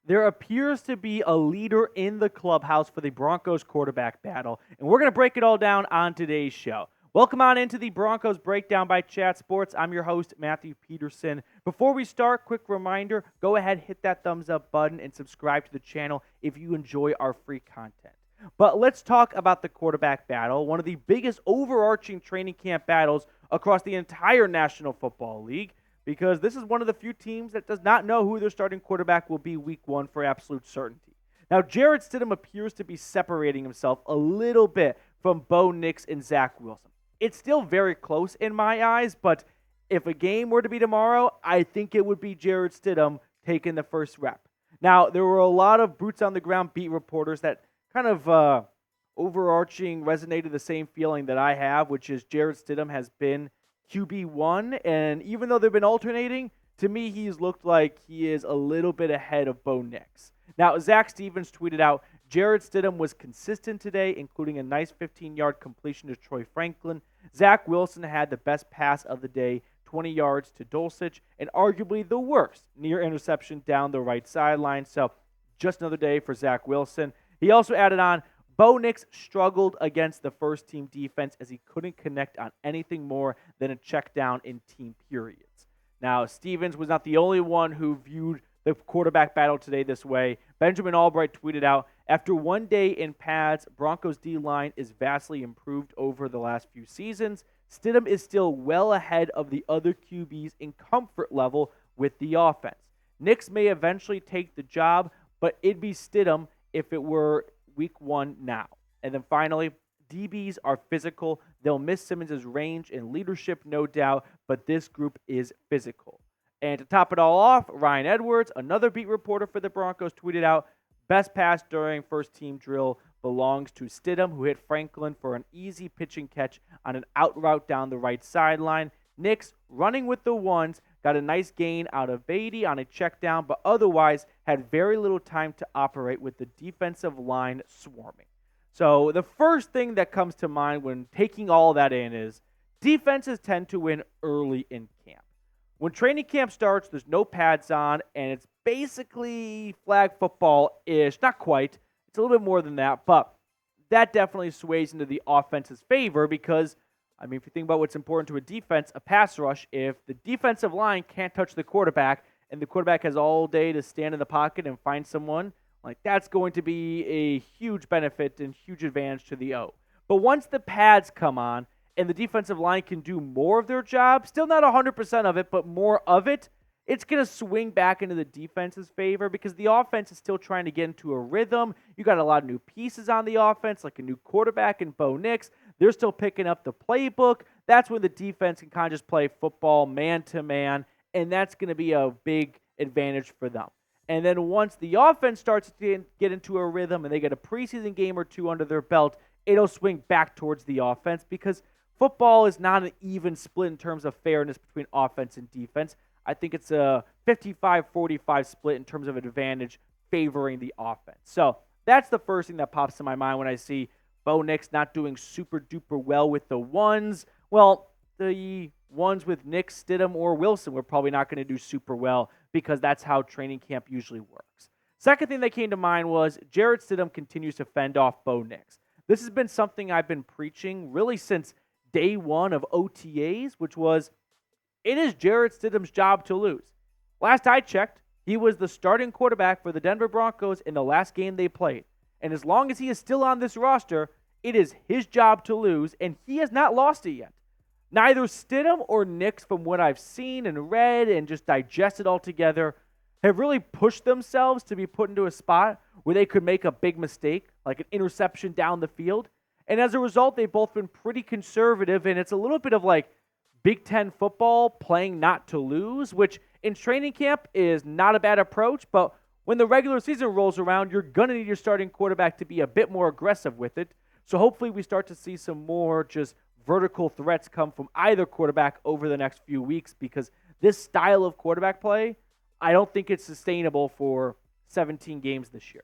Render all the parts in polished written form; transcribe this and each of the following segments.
There appears to be a leader in the clubhouse for the Broncos quarterback battle, and we're going to break it all down on today's show. Welcome on into the Broncos Breakdown by Chat Sports. I'm your host, Matthew Peterson. Before we start, quick reminder, go ahead, hit that thumbs up button, and subscribe to the channel if you enjoy our free content. But let's talk about the quarterback battle, one of the biggest overarching training camp battles across the entire National Football League, because this is one of the few teams that does not know who their starting quarterback will be week one for absolute certainty. Now, Jarrett Stidham appears to be separating himself a little bit from Nix and Zach Wilson. It's still very close in my eyes, but if a game were to be tomorrow, I think it would be Jarrett Stidham taking the first rep. Now, there were a lot of boots-on-the-ground beat reporters that kind of overarching resonated the same feeling that I have, which is Jarrett Stidham has been QB1, and even though they've been alternating, to me, he's looked like he is a little bit ahead of Nix. Now, Zach Stevens tweeted out, Jarrett Stidham was consistent today, including a nice 15-yard completion to Troy Franklin. Zach Wilson had the best pass of the day, 20 yards to Dulcich, and arguably the worst near interception down the right sideline. So just another day for Zach Wilson. He also added on, Nix struggled against the first-team defense as he couldn't connect on anything more than a check down in team periods. Now, Stevens was not the only one who viewed the quarterback battle today this way. Benjamin Albright tweeted out, after one day in pads, Broncos D-line is vastly improved over the last few seasons. Stidham is still well ahead of the other QBs in comfort level with the offense. Nix may eventually take the job, but it'd be Stidham if it were week one now. And then finally, DBs are physical. They'll miss Simmons' range and leadership, no doubt, but this group is physical. And to top it all off, Ryan Edwards, another beat reporter for the Broncos, tweeted out, best pass during first-team drill belongs to Stidham, who hit Franklin for an easy pitching catch on an out route down the right sideline. Nix, running with the ones, got a nice gain out of Beatty on a check down, but otherwise had very little time to operate with the defensive line swarming. So the first thing that comes to mind when taking all that in is defenses tend to win early in camp. When training camp starts, there's no pads on, and it's basically flag football-ish. Not quite. It's a little bit more than that, but that definitely sways into the offense's favor because, I mean, if you think about what's important to a defense, a pass rush, if the defensive line can't touch the quarterback and the quarterback has all day to stand in the pocket and find someone, like that's going to be a huge benefit and huge advantage to the O. But once the pads come on and the defensive line can do more of their job, still not 100% of it, but more of it, it's going to swing back into the defense's favor because the offense is still trying to get into a rhythm. You got a lot of new pieces on the offense, like a new quarterback in Nix. They're still picking up the playbook. That's when the defense can kind of just play football man-to-man, and that's going to be a big advantage for them. And then once the offense starts to get into a rhythm and they get a preseason game or two under their belt, it'll swing back towards the offense because football is not an even split in terms of fairness between offense and defense. I think it's a 55-45 split in terms of advantage favoring the offense. So that's the first thing that pops in my mind when I see Nix not doing super-duper well with the ones. Well, the ones with Nix, Stidham, or Wilson we're probably not going to do super well because that's how training camp usually works. Second thing that came to mind was Jarrett Stidham continues to fend off Nix. This has been something I've been preaching really since day one of OTAs, which was it is Jarrett Stidham's job to lose. Last I checked, he was the starting quarterback for the Denver Broncos in the last game they played. And as long as he is still on this roster, it is his job to lose, and he has not lost it yet. Neither Stidham or Nix, from what I've seen and read and just digested all together, have really pushed themselves to be put into a spot where they could make a big mistake, like an interception down the field. And as a result, they've both been pretty conservative, and it's a little bit of like Big Ten football playing not to lose, which in training camp is not a bad approach, but when the regular season rolls around, you're going to need your starting quarterback to be a bit more aggressive with it. So hopefully we start to see some more just vertical threats come from either quarterback over the next few weeks because this style of quarterback play, I don't think it's sustainable for 17 games this year.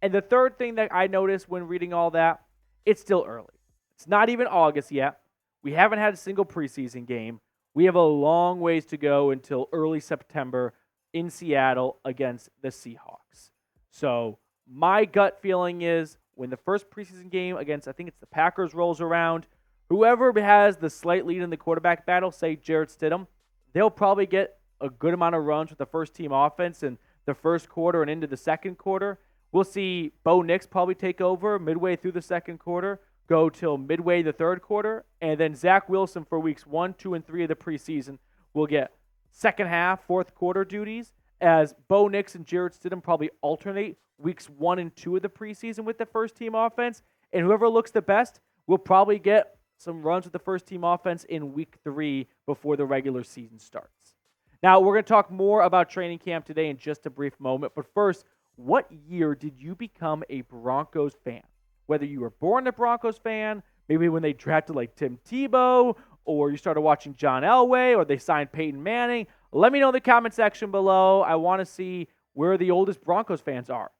And the third thing that I noticed when reading all that, it's still early. It's not even August yet. We haven't had a single preseason game. We have a long ways to go until early September in Seattle against the Seahawks. So my gut feeling is when the first preseason game against, I think it's the Packers, rolls around, whoever has the slight lead in the quarterback battle, say Jarrett Stidham, they'll probably get a good amount of runs with the first team offense in the first quarter and into the second quarter. We'll see Bo Nix probably take over midway through the second quarter, go till midway the third quarter, and then Zach Wilson for weeks 1, 2, and 3 of the preseason will get second half, fourth quarter duties, as Bo Nix and Jarrett Stidham probably alternate weeks 1 and 2 of the preseason with the first team offense, and whoever looks the best will probably get some runs with the first team offense in week 3 before the regular season starts. Now, we're going to talk more about training camp today in just a brief moment, but first, what year did you become a Broncos fan? Whether you were born a Broncos fan, maybe when they drafted like Tim Tebow, or you started watching John Elway, or they signed Peyton Manning, let me know in the comment section below. I want to see where the oldest Broncos fans are.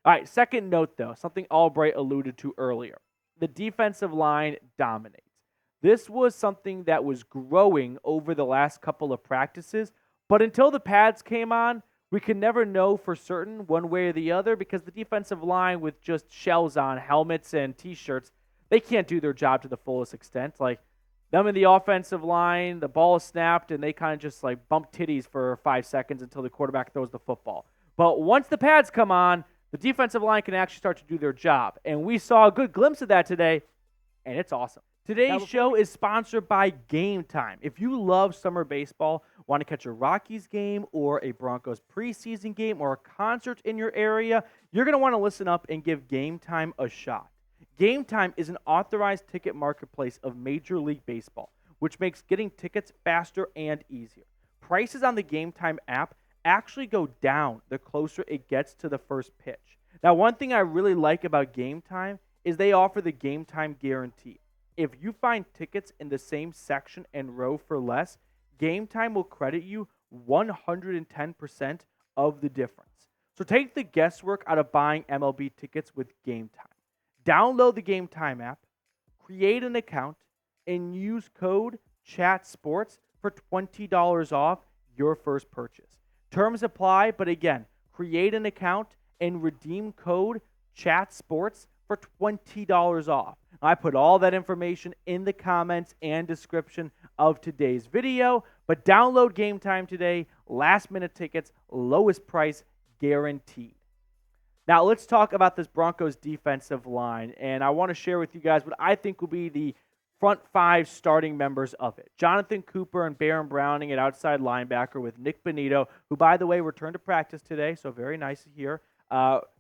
All right, second note though, something Albright alluded to earlier. The defensive line dominates. This was something that was growing over the last couple of practices, but until the pads came on, we could never know for certain one way or the other because the defensive line with just shells on, helmets and T-shirts, they can't do their job to the fullest extent. Like them in the offensive line, the ball is snapped and they kind of just like bump titties for 5 seconds until the quarterback throws the football. But once the pads come on, the defensive line can actually start to do their job. And we saw a good glimpse of that today, and it's awesome. Today's show is sponsored by Game Time. If you love summer baseball, want to catch a Rockies game or a Broncos preseason game or a concert in your area, you're going to want to listen up and give Game Time a shot. Game Time is an authorized ticket marketplace of Major League Baseball, which makes getting tickets faster and easier. Prices on the Game Time app actually go down the closer it gets to the first pitch. Now, one thing I really like about Game Time is they offer the Game Time guarantee. If you find tickets in the same section and row for less, Game Time will credit you 110% of the difference. So take the guesswork out of buying MLB tickets with Game Time. Download the Game Time app, create an account, and use code CHATSPORTS for $20 off your first purchase. Terms apply, but again, create an account and redeem code CHATSPORTS for $20 off. I put all that information in the comments and description of today's video, but download Game Time today. Last minute tickets, lowest price guaranteed. Now let's talk about this Broncos defensive line, and I want to share with you guys what I think will be the front 5 starting members of it. Jonathan Cooper and Baron Browning at outside linebacker with Nick Bonito, who, by the way, returned to practice today, so very nice to hear.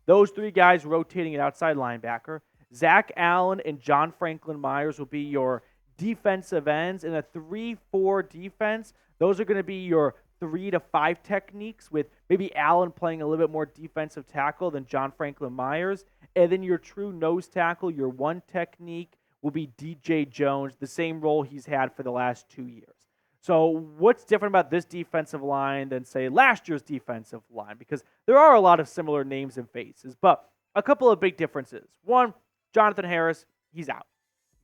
Those 3 guys rotating at outside linebacker. Zach Allen and John Franklin Myers will be your defensive ends. In a 3-4 defense, those are going to be your 3 to 5 techniques, with maybe Allen playing a little bit more defensive tackle than John Franklin Myers. And then your true nose tackle, your 1 technique, will be DJ Jones, the same role he's had for the last 2 years. So what's different about this defensive line than, say, last year's defensive line? Because there are a lot of similar names and faces, but a couple of big differences. One, Jonathan Harris, he's out.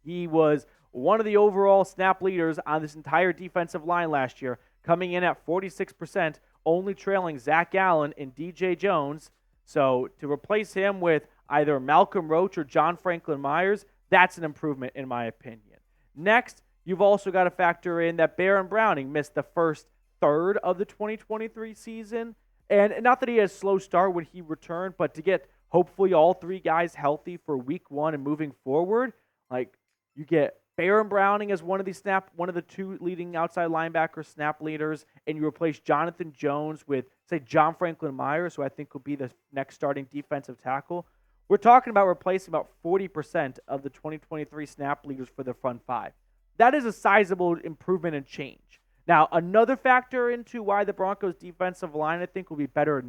He was one of the overall snap leaders on this entire defensive line last year, coming in at 46%, only trailing Zach Allen and DJ Jones. So to replace him with either Malcolm Roach or John Franklin Myers, that's an improvement in my opinion. Next, you've also got to factor in that Baron Browning missed the first third of the 2023 season. And not that he had a slow start when he returned, but to get hopefully all 3 guys healthy for week 1 and moving forward, like you get Baron Browning as one of the 2 leading outside linebacker snap leaders, and you replace Jonathan Jones with, say, John Franklin Myers, who I think will be the next starting defensive tackle. We're talking about replacing about 40% of the 2023 snap leaders for the front 5. That is a sizable improvement and change. Now, another factor into why the Broncos defensive line, I think, will be better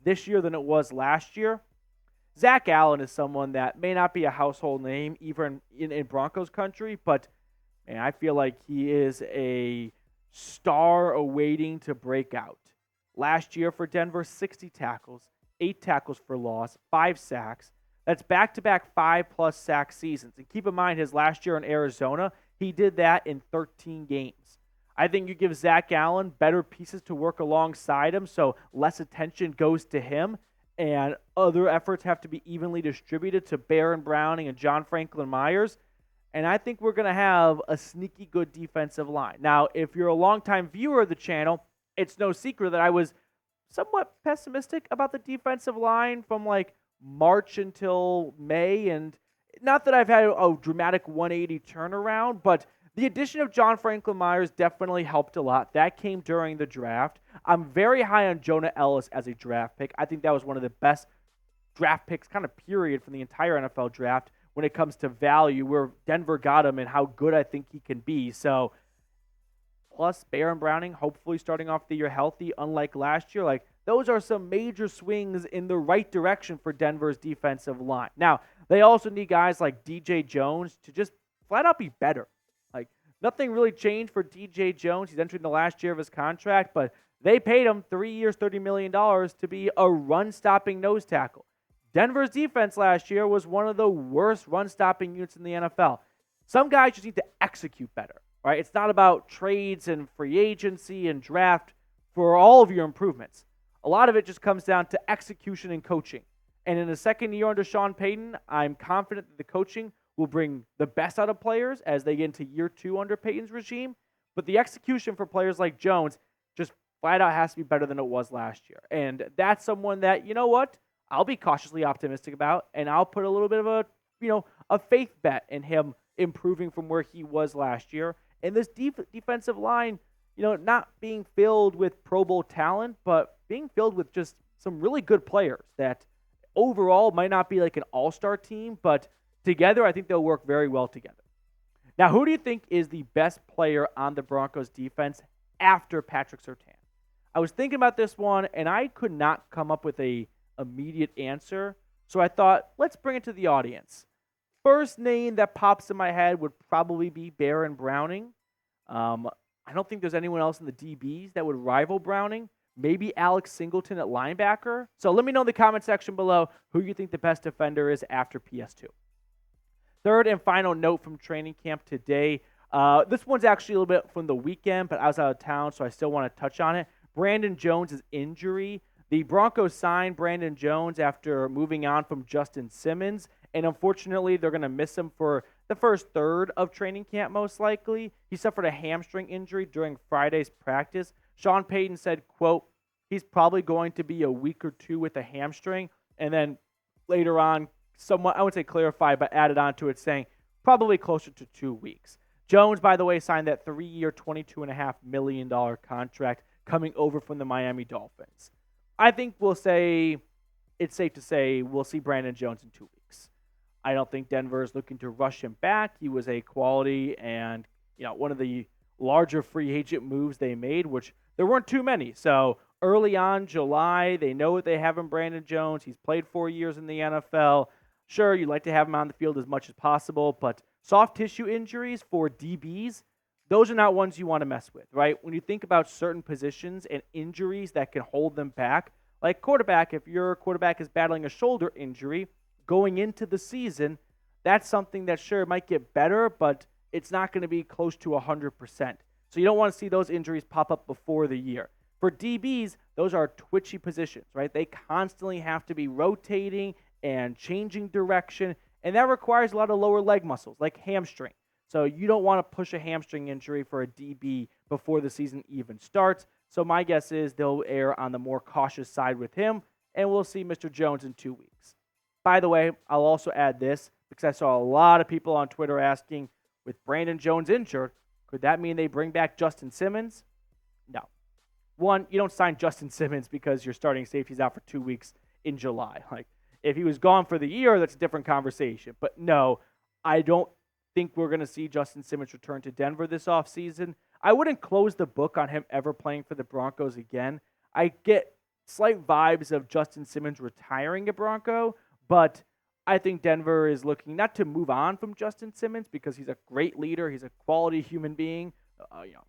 this year than it was last year. Zach Allen is someone that may not be a household name even in Broncos country, but man, I feel like he is a star awaiting to break out. Last year for Denver, 60 tackles, 8 tackles for loss, 5 sacks. That's back-to-back 5+ sack seasons. And keep in mind, his last year in Arizona, he did that in 13 games. I think you give Zach Allen better pieces to work alongside him, so less attention goes to him. and other efforts have to be evenly distributed to Baron Browning and John Franklin Myers. And I think we're going to have a sneaky good defensive line. Now, if you're a longtime viewer of the channel, it's no secret that I was somewhat pessimistic about the defensive line from like March until May. And not that I've had a dramatic 180 turnaround, but the addition of John Franklin Myers definitely helped a lot. That came during the draft. I'm very high on Jonah Ellis as a draft pick. I think that was one of the best draft picks, kind of period, from the entire NFL draft when it comes to value, where Denver got him and how good I think he can be. So, plus Baron Browning, hopefully starting off the year healthy, unlike last year. Like, those are some major swings in the right direction for Denver's defensive line. Now, they also need guys like DJ Jones to just flat out be better. Like, nothing really changed for DJ Jones. He's entering the last year of his contract, but they paid him 3 years, $30 million to be a run-stopping nose tackle. Denver's defense last year was one of the worst run-stopping units in the NFL. Some guys just need to execute better, right? It's not about trades and free agency and draft for all of your improvements. A lot of it just comes down to execution and coaching. And in the second year under Sean Payton, I'm confident that the coaching will bring the best out of players as they get into year 2 under Payton's regime. But the execution for players like Jones just flat out has to be better than it was last year. And that's someone that, you know what, I'll be cautiously optimistic about, and I'll put a little bit of a faith bet in him improving from where he was last year. And this defensive line, not being filled with Pro Bowl talent, but being filled with just some really good players that overall might not be like an all-star team, but together I think they'll work very well together. Now, who do you think is the best player on the Broncos defense after Patrick Surtain? I was thinking about this one, and I could not come up with a immediate answer. So I thought, let's bring it to the audience. First name that pops in my head would probably be Baron Browning. I don't think there's anyone else in the DBs that would rival Browning. Maybe Alex Singleton at linebacker. So let me know in the comment section below who you think the best defender is after PS2. Third and final note from training camp today. This one's actually a little bit from the weekend, but I was out of town, so I still want to touch on it. Brandon Jones' injury. The Broncos signed Brandon Jones after moving on from Justin Simmons, and unfortunately, they're going to miss him for the first third of training camp, most likely. He suffered a hamstring injury during Friday's practice. Sean Payton said, quote, he's probably going to be a week or two with a hamstring, and then later on, somewhat, I would say clarified, but added on to it saying probably closer to 2 weeks. Jones, by the way, signed that 3-year, $22.5 million contract coming over from the Miami Dolphins. I think it's safe to say we'll see Brandon Jones in 2 weeks. I don't think Denver is looking to rush him back. He was a quality and one of the larger free agent moves they made, which there weren't too many. So early on, July, they know what they have in Brandon Jones. He's played 4 years in the NFL. Sure, you'd like to have him on the field as much as possible, but soft tissue injuries for DBs, those are not ones you want to mess with, right? When you think about certain positions and injuries that can hold them back, like quarterback, if your quarterback is battling a shoulder injury going into the season, that's something that sure might get better, but it's not going to be close to 100%. So you don't want to see those injuries pop up before the year. For DBs, those are twitchy positions, right? They constantly have to be rotating and changing direction, and that requires a lot of lower leg muscles, like hamstring. So you don't want to push a hamstring injury for a DB before the season even starts. So my guess is they'll err on the more cautious side with him, and we'll see Mr. Jones in 2 weeks. By the way, I'll also add this, because I saw a lot of people on Twitter asking, with Brandon Jones injured, could that mean they bring back Justin Simmons? No. One, you don't sign Justin Simmons because your starting safety's out for 2 weeks in July. Like, if he was gone for the year, that's a different conversation. But no, I don't think we're going to see Justin Simmons return to Denver this offseason. I wouldn't close the book on him ever playing for the Broncos again. I get slight vibes of Justin Simmons retiring a Bronco, but I think Denver is looking not to move on from Justin Simmons because he's a great leader. He's a quality human being,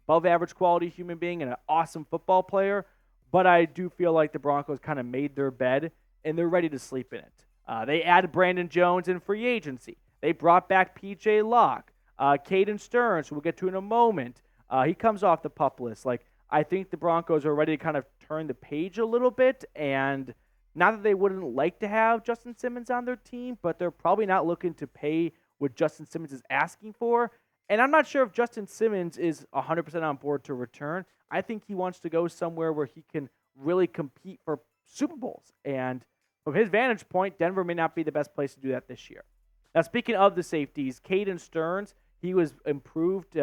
above average quality human being, and an awesome football player. But I do feel like the Broncos kind of made their bed, and they're ready to sleep in it. They added Brandon Jones in free agency. They brought back P.J. Locke, Caden Stearns, who we'll get to in a moment. He comes off the PUP list. I think the Broncos are ready to kind of turn the page a little bit and Not that they wouldn't like to have Justin Simmons on their team, but they're probably not looking to pay what Justin Simmons is asking for. And I'm not sure if Justin Simmons is 100% on board to return. I think he wants to go somewhere where he can really compete for Super Bowls. And from his vantage point, Denver may not be the best place to do that this year. Now, speaking of the safeties, Caden Stearns, he was improved.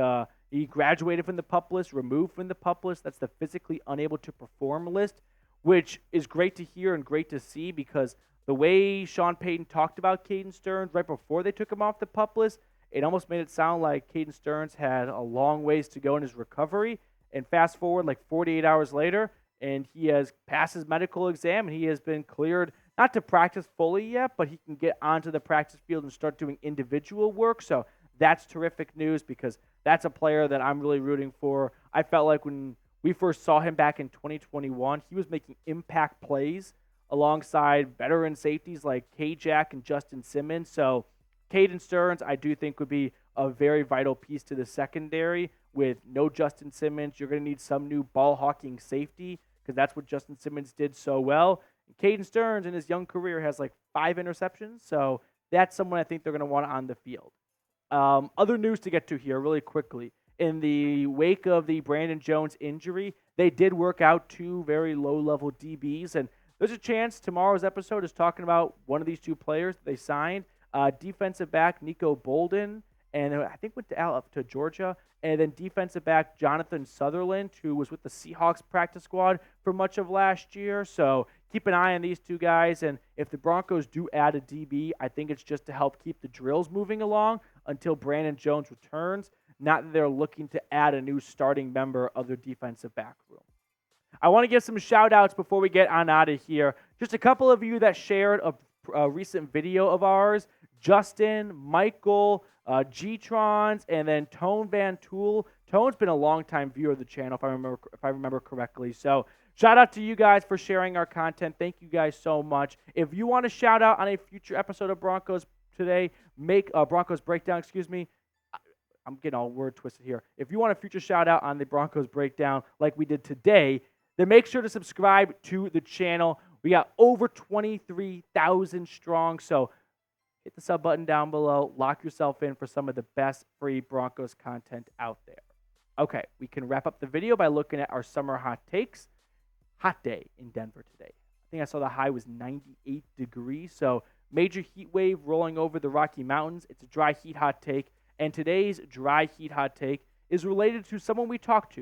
He graduated from the PUP list, removed from the PUP list. That's the physically unable to perform list, which is great to hear and great to see because the way Sean Payton talked about Caden Stearns right before they took him off the PUP list, it almost made it sound like Caden Stearns had a long ways to go in his recovery. And fast forward like 48 hours later, and he has passed his medical exam, and he has been cleared not to practice fully yet, but he can get onto the practice field and start doing individual work. So that's terrific news because that's a player that I'm really rooting for. I felt like when we first saw him back in 2021, he was making impact plays alongside veteran safeties like K-Jack and Justin Simmons. So Caden Stearns, I do think, would be a very vital piece to the secondary. With no Justin Simmons, you're going to need some new ball-hawking safety because that's what Justin Simmons did so well. And Caden Stearns in his young career has like 5 interceptions, so that's someone I think they're going to want on the field. Other news to get to here really quickly. In the wake of the Brandon Jones injury, they did work out 2 very low-level DBs, and there's a chance tomorrow's episode is talking about one of these 2 players that they signed. Defensive back Nico Bolden, and I think went to Georgia, and then defensive back Jonathan Sutherland, who was with the Seahawks practice squad for much of last year. So keep an eye on these 2 guys, and if the Broncos do add a DB, I think it's just to help keep the drills moving along until Brandon Jones returns, not that they're looking to add a new starting member of their defensive back room. I want to give some shout-outs before we get on out of here. Just a couple of you that shared a recent video of ours. Justin, Michael, G-Trons, and then Tone Van Tool. Tone's been a long-time viewer of the channel, if I remember correctly. So shout out to you guys for sharing our content. Thank you guys so much. If you want to shout out on a future episode of Broncos today, Broncos Breakdown, I'm getting all word twisted here. If you want a future shout out on the Broncos Breakdown like we did today, then make sure to subscribe to the channel. We got over 23,000 strong, so hit the sub button down below. Lock yourself in for some of the best free Broncos content out there. Okay, we can wrap up the video by looking at our summer hot takes. Hot day in Denver today. I think I saw the high was 98 degrees, so major heat wave rolling over the Rocky Mountains. It's a dry heat hot take, and today's dry heat hot take is related to someone we talked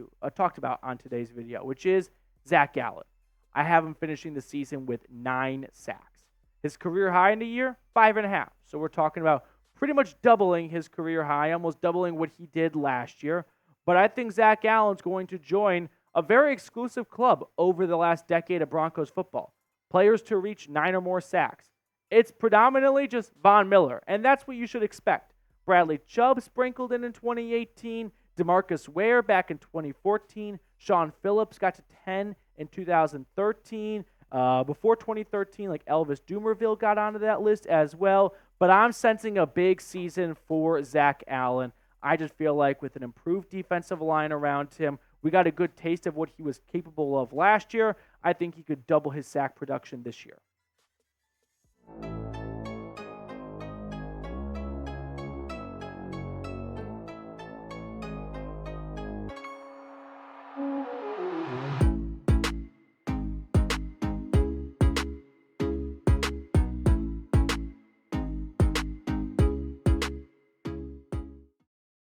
about on today's video, which is Zach Allen. I have him finishing the season with 9 sacks. His career high in the year, 5.5. So we're talking about pretty much doubling his career high, almost doubling what he did last year. But I think Zach Allen's going to join a very exclusive club over the last decade of Broncos football. Players to reach 9 or more sacks. It's predominantly just Von Miller, and that's what you should expect. Bradley Chubb sprinkled in 2018, DeMarcus Ware back in 2014, Sean Phillips got to 10 in 2013. Before 2013, like Elvis Dumerville got onto that list as well. But I'm sensing a big season for Zach Allen. I just feel like with an improved defensive line around him, we got a good taste of what he was capable of last year. I think he could double his sack production this year.